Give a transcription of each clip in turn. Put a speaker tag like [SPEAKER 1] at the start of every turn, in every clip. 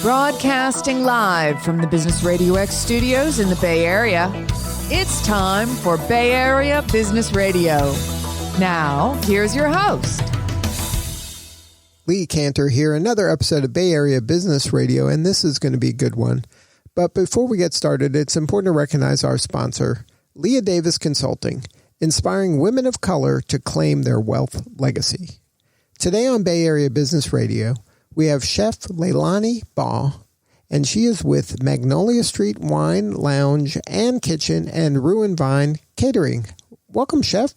[SPEAKER 1] Broadcasting live from the Business RadioX studios in the Bay Area, it's time for Bay Area Business Radio. Now, here's your host.
[SPEAKER 2] Lee Cantor here, another episode of Bay Area Business Radio, and this is going to be a good one. But before we get started, it's important to recognize our sponsor, Leah Davis Consulting, inspiring women of color to claim their wealth legacy. Today on Bay Area Business Radio, we have Chef Leilani Baugh, and she is with Magnolia Street Wine Lounge and Kitchen and Roux and Vine Catering. Welcome, Chef.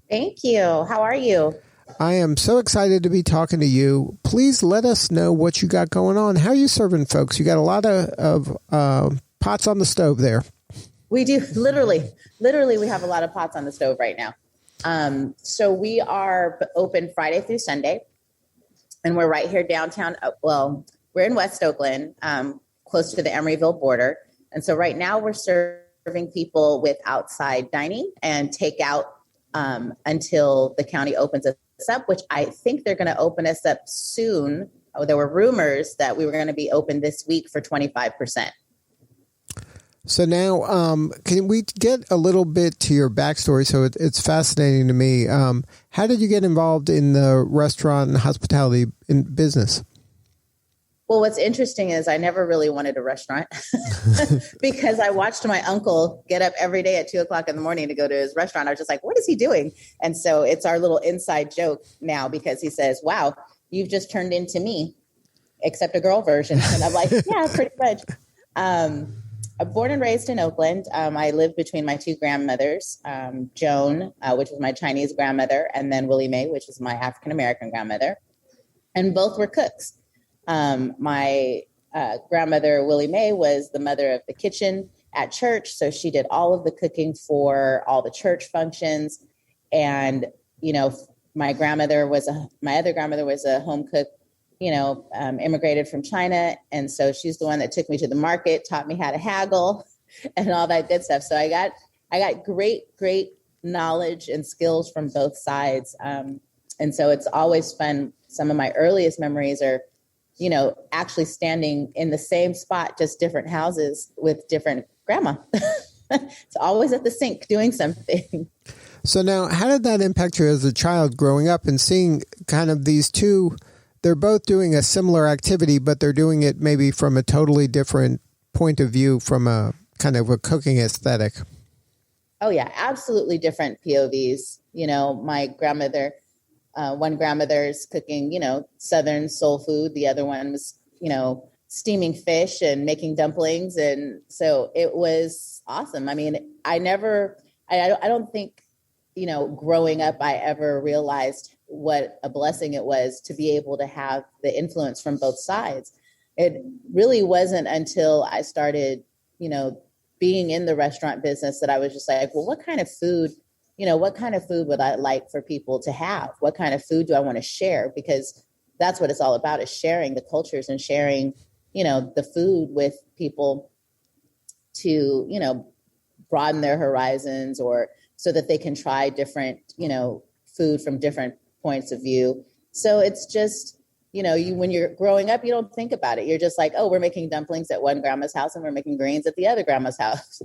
[SPEAKER 3] Thank you. How are you?
[SPEAKER 2] I am so excited to be talking to you. Please let us know what you got going on. How are you serving folks? You got a lot of pots on the stove there.
[SPEAKER 3] We do. Literally, we have a lot of pots on the stove right now. So we are open Friday through Sunday. And we're right here downtown. Well, we're in West Oakland, close to the Emeryville border. And so right now we're serving people with outside dining and takeout until the county opens us up, which I think they're going to open us up soon. Oh, there were rumors that we were going to be open this week for 25%.
[SPEAKER 2] So now, can we get a little bit to your backstory? So it's fascinating to me. How did you get involved in the restaurant and hospitality in business?
[SPEAKER 3] Well, what's interesting is I never really wanted a restaurant because I watched my uncle get up every day at 2:00 in the morning to go to his restaurant. I was just like, what is he doing? And so it's our little inside joke now because he says, wow, you've just turned into me, except a girl version. And I'm like, yeah, pretty much. I'm born and raised in Oakland. I lived between my two grandmothers, Joan, which was my Chinese grandmother, and then Willie Mae, which was my African-American grandmother. And both were cooks. My grandmother, Willie Mae, was the mother of the kitchen at church. So she did all of the cooking for all the church functions. And, you know, my other grandmother was a home cook, immigrated from China. And so she's the one that took me to the market, taught me how to haggle and all that good stuff. So I got great knowledge and skills from both sides. And so it's always fun. Some of my earliest memories are, actually standing in the same spot, just different houses with different grandma. It's always at the sink doing something.
[SPEAKER 2] So now, how did that impact you as a child growing up and seeing kind of these two? They're both doing a similar activity, but they're doing it maybe from a totally different point of view, from a kind of a cooking aesthetic.
[SPEAKER 3] Oh, yeah, absolutely different POVs. My grandmother, one grandmother's cooking, Southern soul food. The other one was, steaming fish and making dumplings. And so it was awesome. I mean, I don't think, growing up, I ever realized what a blessing it was to be able to have the influence from both sides. It really wasn't until I started, being in the restaurant business that I was just like, well, what kind of food would I like for people to have? What kind of food do I want to share? Because that's what it's all about, is sharing the cultures and sharing, the food with people to, broaden their horizons, or so that they can try different, food from different points of view. So it's just, when you're growing up, you don't think about it. You're just like, oh, we're making dumplings at one grandma's house and we're making greens at the other grandma's house.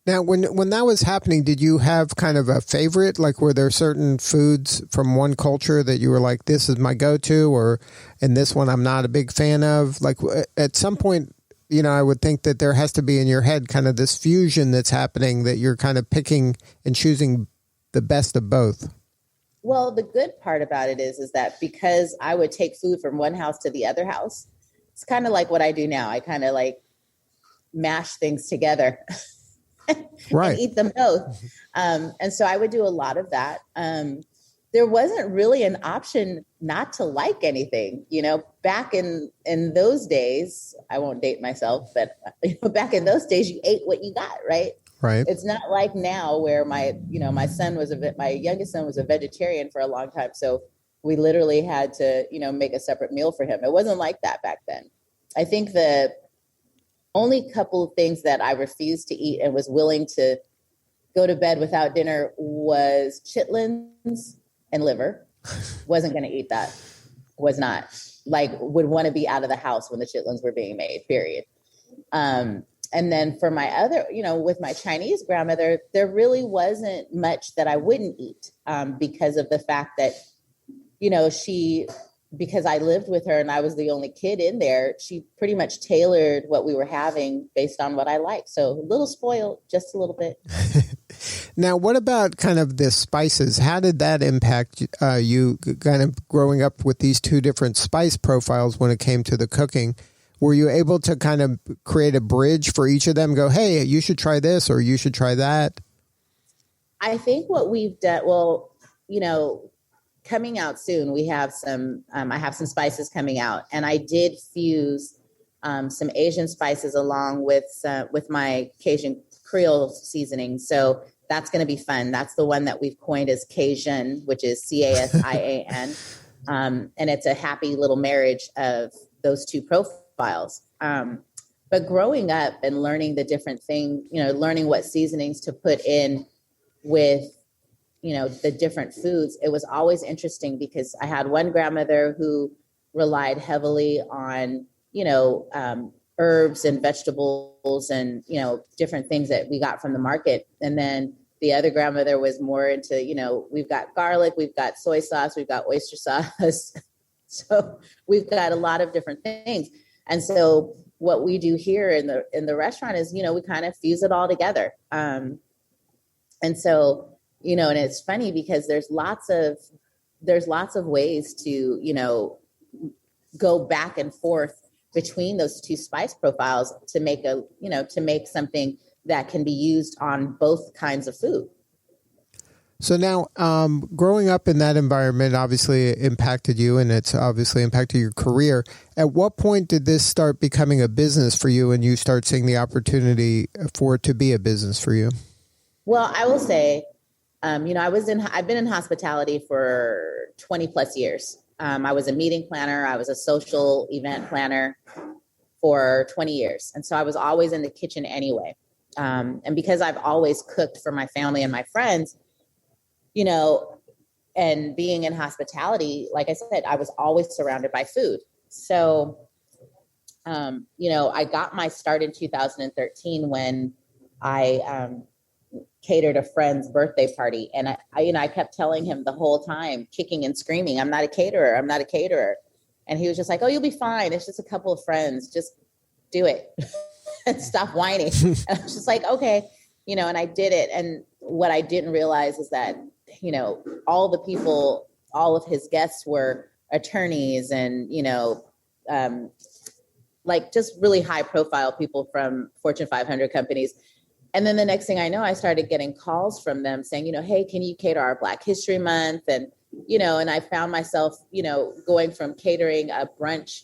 [SPEAKER 2] Now, when that was happening, did you have kind of a favorite? Like, were there certain foods from one culture that you were like, this is my go-to, and this one I'm not a big fan of? Like, at some point, I would think that there has to be in your head kind of this fusion that's happening, that you're kind of picking and choosing the best of both.
[SPEAKER 3] Well, the good part about it is that because I would take food from one house to the other house, it's kind of like what I do now. I kind of like mash things together. Right. And eat them both. And so I would do a lot of that. There wasn't really an option not to like anything, back in those days. I won't date myself, but back in those days, you ate what you got, right?
[SPEAKER 2] Right.
[SPEAKER 3] It's not like now where my youngest son was a vegetarian for a long time. So we literally had to, make a separate meal for him. It wasn't like that back then. I think the only couple of things that I refused to eat and was willing to go to bed without dinner was chitlins and liver. Wasn't going to eat that. Was not. like would want to be out of the house when the chitlins were being made, period. And then for my other, with my Chinese grandmother, there really wasn't much that I wouldn't eat because of the fact that, because I lived with her and I was the only kid in there, she pretty much tailored what we were having based on what I liked. So a little spoiled, just a little bit.
[SPEAKER 2] Now, what about kind of the spices? How did that impact you kind of growing up with these two different spice profiles when it came to the cooking? Were you able to kind of create a bridge for each of them? Go, hey, you should try this or you should try that? I
[SPEAKER 3] think what we've done, coming out soon, we have some, I have some spices coming out, and I did fuse some Asian spices along with my Cajun Creole seasoning. So that's going to be fun. That's the one that we've coined as Cajun, which is Casian. And it's a happy little marriage of those two profiles. But growing up and learning the different things, learning what seasonings to put in with, the different foods, it was always interesting because I had one grandmother who relied heavily on, herbs and vegetables and, different things that we got from the market. And then the other grandmother was more into, we've got garlic, we've got soy sauce, we've got oyster sauce. So we've got a lot of different things. And so what we do here in the restaurant is, we kind of fuse it all together. And so, and it's funny because there's lots of ways to, go back and forth between those two spice profiles to make something that can be used on both kinds of food.
[SPEAKER 2] So now, growing up in that environment obviously impacted you, and it's obviously impacted your career. At what point did this start becoming a business for you, and you start seeing the opportunity for it to be a business for you?
[SPEAKER 3] Well, I will say, I've been in hospitality for 20 plus years. I was a meeting planner. I was a social event planner for 20 years. And so I was always in the kitchen anyway. And because I've always cooked for my family and my friends, and being in hospitality, like I said, I was always surrounded by food. So, I got my start in 2013 when I catered a friend's birthday party. And I kept telling him the whole time, kicking and screaming, I'm not a caterer. And he was just like, oh, you'll be fine. It's just a couple of friends. Just do it and stop whining. And I was just like, okay, and I did it. And what I didn't realize is that, all the people, all of his guests were attorneys and, like just really high profile people from Fortune 500 companies. And then the next thing I know, I started getting calls from them saying, hey, can you cater our Black History Month? And, and I found myself, going from catering a brunch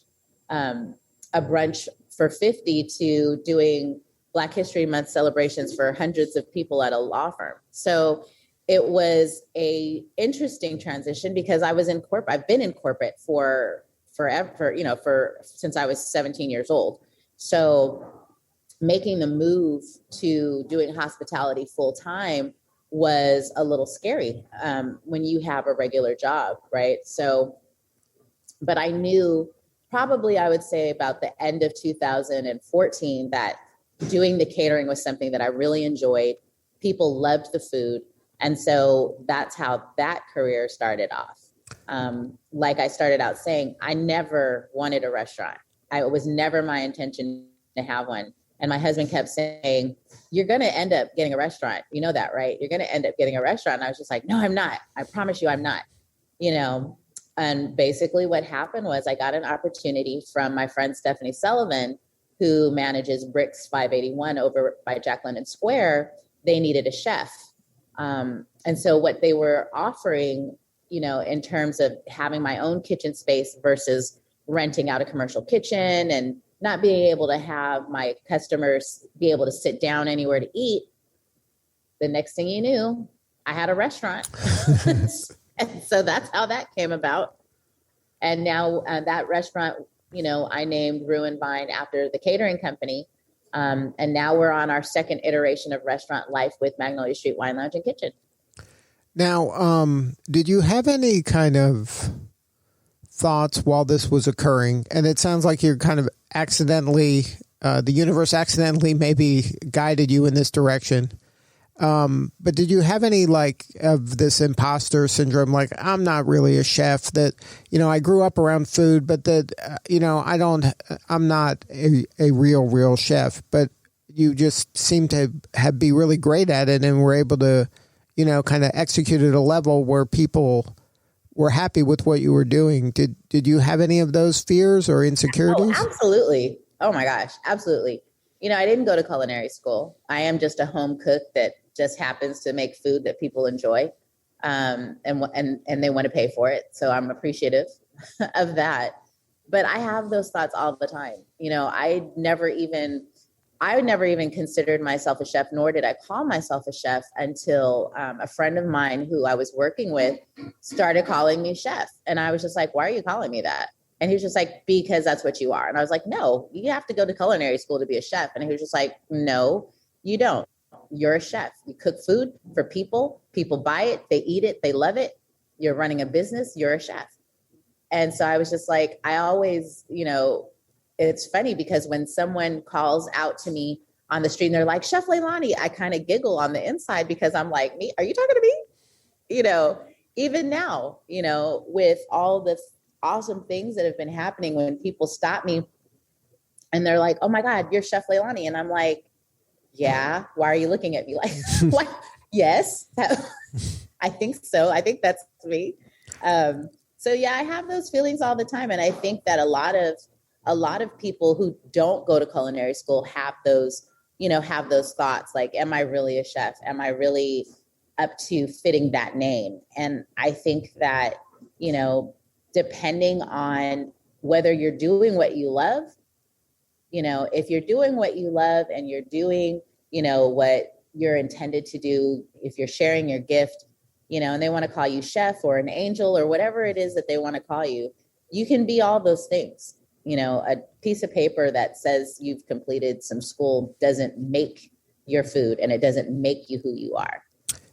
[SPEAKER 3] for 50 to doing Black History Month celebrations for hundreds of people at a law firm. So it was a interesting transition because I was in corporate. I've been in corporate for forever, since I was 17 years old. So making the move to doing hospitality full time was a little scary when you have a regular job, right? So, but I knew probably I would say about the end of 2014 that doing the catering was something that I really enjoyed. People loved the food. And so that's how that career started off. Like I started out saying, I never wanted a restaurant. It was never my intention to have one. And my husband kept saying, you're going to end up getting a restaurant. You know that, right? You're going to end up getting a restaurant. And I was just like, no, I'm not. I promise you I'm not, And basically what happened was I got an opportunity from my friend Stephanie Sullivan, who manages Bricks 581 over by Jack London Square. They needed a chef. And so what they were offering, in terms of having my own kitchen space versus renting out a commercial kitchen and not being able to have my customers be able to sit down anywhere to eat. The next thing you knew, I had a restaurant. And so that's how that came about. And now that restaurant, I named Roux and Vine after the catering company. And now we're on our second iteration of restaurant life with Magnolia Street Wine Lounge and Kitchen.
[SPEAKER 2] Now, did you have any kind of thoughts while this was occurring? And it sounds like you're kind of accidentally, the universe accidentally maybe guided you in this direction. But did you have any like of this imposter syndrome? Like, I'm not really a chef, that, I grew up around food, but that, I'm not a real chef, but you just seem to be really great at it and were able to, kind of execute at a level where people were happy with what you were doing. Did you have any of those fears or insecurities?
[SPEAKER 3] Oh, absolutely. Oh my gosh. Absolutely. I didn't go to culinary school. I am just a home cook that just happens to make food that people enjoy, and they want to pay for it. So I'm appreciative of that. But I have those thoughts all the time. I never even considered myself a chef, nor did I call myself a chef until a friend of mine who I was working with started calling me chef. And I was just like, why are you calling me that? And he was just like, because that's what you are. And I was like, no, you have to go to culinary school to be a chef. And he was just like, no, you don't. You're a chef. You cook food for people. People buy it. They eat it. They love it. You're running a business. You're a chef. And so I was just like, I always, it's funny because when someone calls out to me on the street and they're like, Chef Leilani, I kind of giggle on the inside because I'm like, me, are you talking to me? Even now, with all the awesome things that have been happening, when people stop me and they're like, oh my God, you're Chef Leilani. And I'm like, yeah, why are you looking at me like, what? Yes, I think so. I think that's me. So yeah, I have those feelings all the time. And I think that a lot of people who don't go to culinary school have those thoughts like, am I really a chef? Am I really up to fitting that name? And I think that, depending on whether you're doing what you love, if you're doing what you love and you're doing, what you're intended to do, if you're sharing your gift, and they want to call you chef or an angel or whatever it is that they want to call you, you can be all those things. A piece of paper that says you've completed some school doesn't make your food, and it doesn't make you who you are.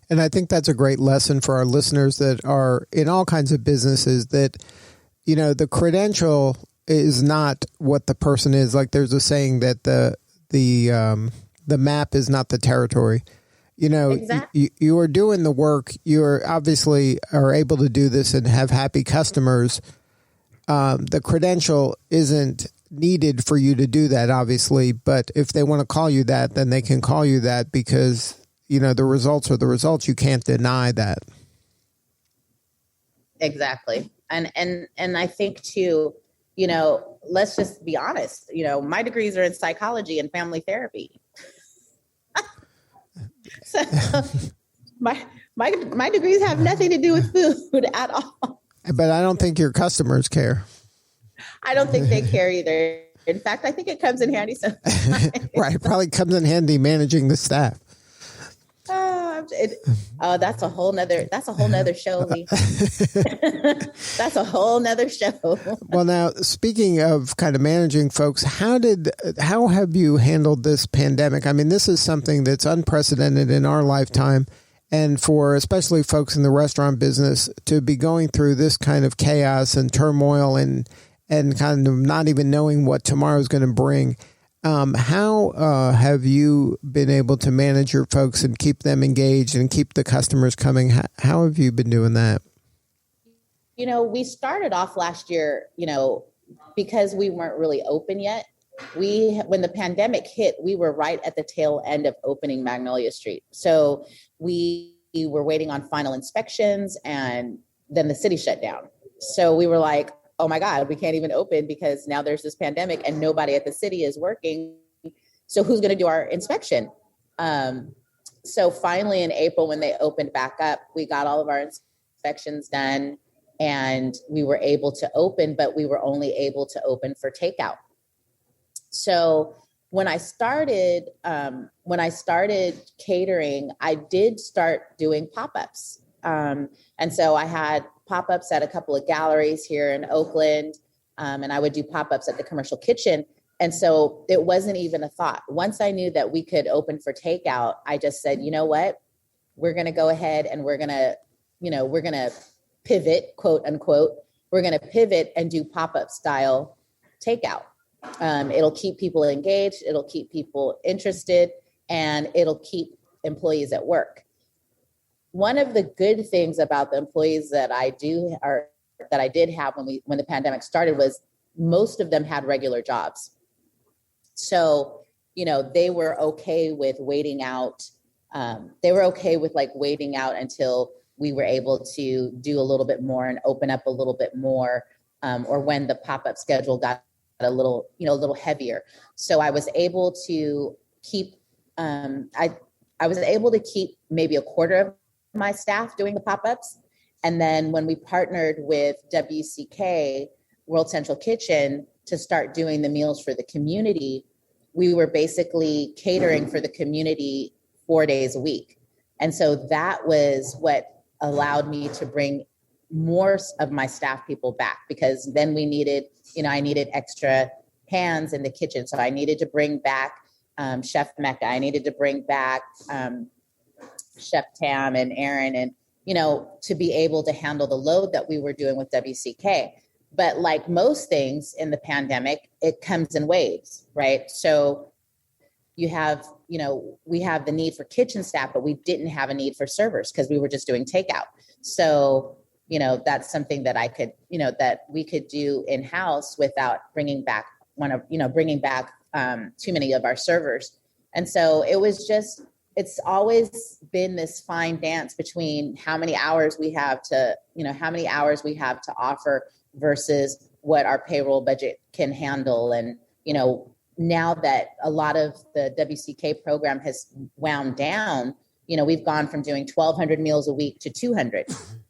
[SPEAKER 2] And I think that's a great lesson for our listeners that are in all kinds of businesses, that, the credential is not what the person is. Like there's a saying that the map is not the territory. Exactly. You are doing the work. You're obviously are able to do this and have happy customers. The credential isn't needed for you to do that, obviously. But if they want to call you that, then they can call you that because, the results are the results. You can't deny that.
[SPEAKER 3] Exactly. And I think too, let's just be honest, my degrees are in psychology and family therapy. So my degrees have nothing to do with food at all.
[SPEAKER 2] But I don't think your customers care.
[SPEAKER 3] I don't think they care either. In fact, I think it comes in handy sometimes.
[SPEAKER 2] Right. It probably comes in handy managing the staff.
[SPEAKER 3] That's a whole nother show, Lee. That's a whole nother show.
[SPEAKER 2] Well, now, speaking of kind of managing folks, how have you handled this pandemic? I mean, this is something that's unprecedented in our lifetime. And for especially folks in the restaurant business to be going through this kind of chaos and turmoil and kind of not even knowing what tomorrow is going to bring. How have you been able to manage your folks and keep them engaged and keep the customers coming? How have you been doing that?
[SPEAKER 3] We started off last year, because we weren't really open yet. When the pandemic hit, we were right at the tail end of opening Magnolia Street. So we were waiting on final inspections, and then the city shut down. So we were like, oh my God, we can't even open because now there's this pandemic and nobody at the city is working. So who's going to do our inspection? So finally in April, when they opened back up, we got all of our inspections done and we were able to open, but we were only able to open for takeout. So when I started catering, I did start doing pop-ups. And so I had pop-ups at a couple of galleries here in Oakland, and I would do pop-ups at the commercial kitchen. And so it wasn't even a thought. Once I knew that we could open for takeout, I just said, you know what, we're going to go ahead and we're going to pivot, quote unquote, we're going to pivot and do pop-up style takeout. It'll keep people engaged, it'll keep people interested, and it'll keep employees at work. One of the good things about the employees that I did have when the pandemic started was most of them had regular jobs. So, they were okay with waiting out. They were okay with waiting out until we were able to do a little bit more and open up a little bit more, or when the pop-up schedule got a little heavier. So I was able to keep, I was able to keep maybe a quarter of my staff doing the pop-ups. And then when we partnered with WCK, World Central Kitchen, to start doing the meals for the community, we were basically catering for the community 4 days a week. And so that was what allowed me to bring more of my staff people back, because then we needed, I needed extra hands in the kitchen. So I needed to bring back Chef Mecca. I needed to bring back Chef Tam and Aaron, and, to be able to handle the load that we were doing with WCK. But like most things in the pandemic, it comes in waves, right? So you have, we have the need for kitchen staff, but we didn't have a need for servers because we were just doing takeout. So, that's something that I could, that we could do in-house without bringing back too many of our servers. And so it was just, it's always been this fine dance between how many hours we have to offer versus what our payroll budget can handle. And, now that a lot of the WCK program has wound down, we've gone from doing 1,200 meals a week to 200.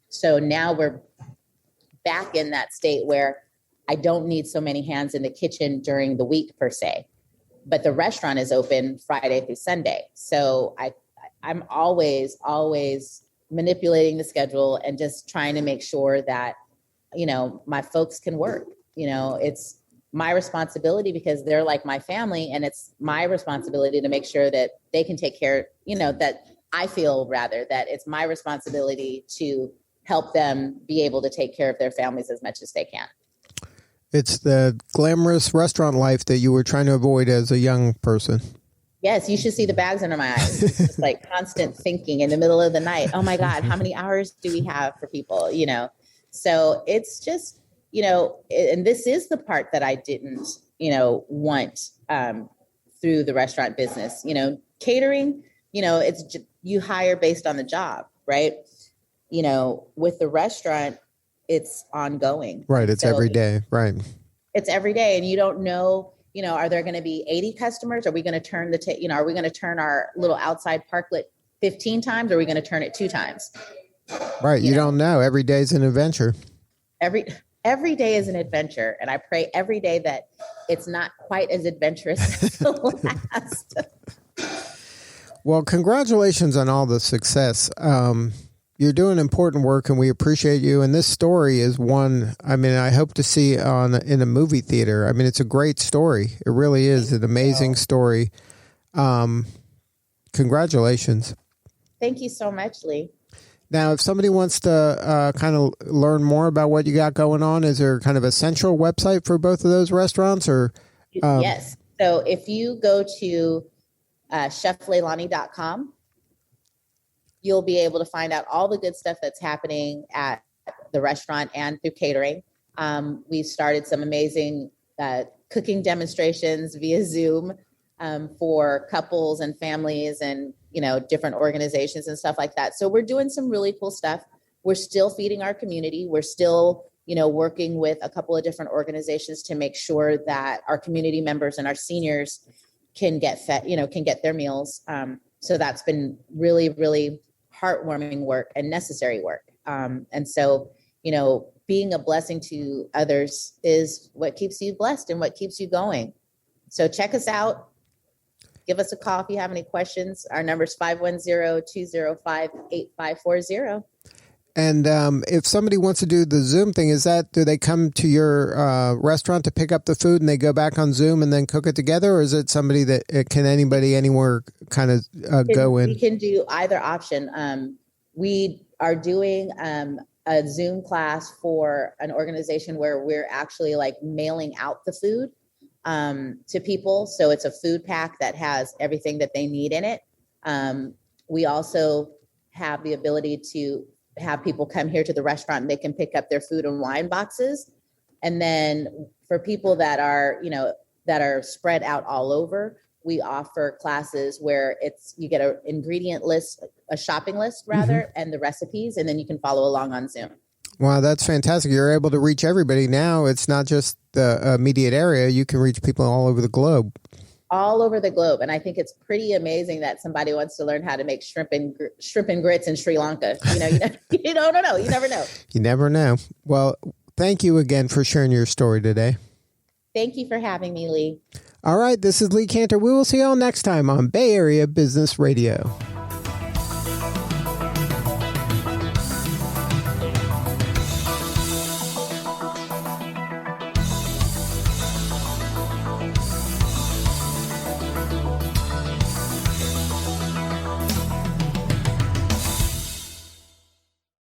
[SPEAKER 3] So now we're back in that state where I don't need so many hands in the kitchen during the week per se, but the restaurant is open Friday through Sunday. So I'm always manipulating the schedule and just trying to make sure that, my folks can work. It's my responsibility because they're like my family, and it's my responsibility to make sure that they can take care, that I feel rather that it's my responsibility to help them be able to take care of their families as much as they can.
[SPEAKER 2] It's the glamorous restaurant life that you were trying to avoid as a young person.
[SPEAKER 3] Yes, you should see the bags under my eyes. It's just like constant thinking in the middle of the night. Oh my God, how many hours do we have for people? So it's just, and this is the part that I didn't, want through the restaurant business. Catering, it's just, you hire based on the job, right? With the restaurant, it's ongoing.
[SPEAKER 2] Right. It's every day. Right.
[SPEAKER 3] It's every day. And you don't know, are there going to be 80 customers? Are we going to turn are we going to turn our little outside parklet 15 times? Or are we going to turn it 2 times?
[SPEAKER 2] Right. You don't know. Every day is an adventure.
[SPEAKER 3] Every day is an adventure. And I pray every day that it's not quite as adventurous as the last.
[SPEAKER 2] Well, congratulations on all the success. You're doing important work and we appreciate you. And this story is one, I hope to see in a movie theater. It's a great story. It really is an amazing story. Congratulations.
[SPEAKER 3] Thank you so much, Lee.
[SPEAKER 2] Now, if somebody wants to kind of learn more about what you got going on, is there kind of a central website for both of those restaurants? Or
[SPEAKER 3] Yes. So if you go to chefleilani.com, you'll be able to find out all the good stuff that's happening at the restaurant and through catering. We've started some amazing cooking demonstrations via Zoom for couples and families and, different organizations and stuff like that. So we're doing some really cool stuff. We're still feeding our community. We're still, working with a couple of different organizations to make sure that our community members and our seniors can get fed, can get their meals. So that's been really, really heartwarming work and necessary work. And so, being a blessing to others is what keeps you blessed and what keeps you going. So check us out. Give us a call if you have any questions. Our number is 510-205-8540.
[SPEAKER 2] And if somebody wants to do the Zoom thing, do they come to your restaurant to pick up the food and they go back on Zoom and then cook it together? Or is it somebody that can anybody anywhere kind of go in?
[SPEAKER 3] We can do either option. We are doing a Zoom class for an organization where we're actually like mailing out the food to people. So it's a food pack that has everything that they need in it. We also have the ability to have people come here to the restaurant and they can pick up their food and wine boxes. And then for people that are, that are spread out all over, we offer classes where you get an ingredient list, a shopping list rather, and the recipes, and then you can follow along on Zoom.
[SPEAKER 2] Wow, that's fantastic. You're able to reach everybody now. It's not just the immediate area. You can reach people all over the globe.
[SPEAKER 3] All over the globe. And I think it's pretty amazing that somebody wants to learn how to make shrimp and grits in Sri Lanka. You don't know. You never know.
[SPEAKER 2] You never know. Well, thank you again for sharing your story today.
[SPEAKER 3] Thank you for having me, Lee.
[SPEAKER 2] All right, this is Lee Cantor. We will see you all next time on Bay Area Business Radio.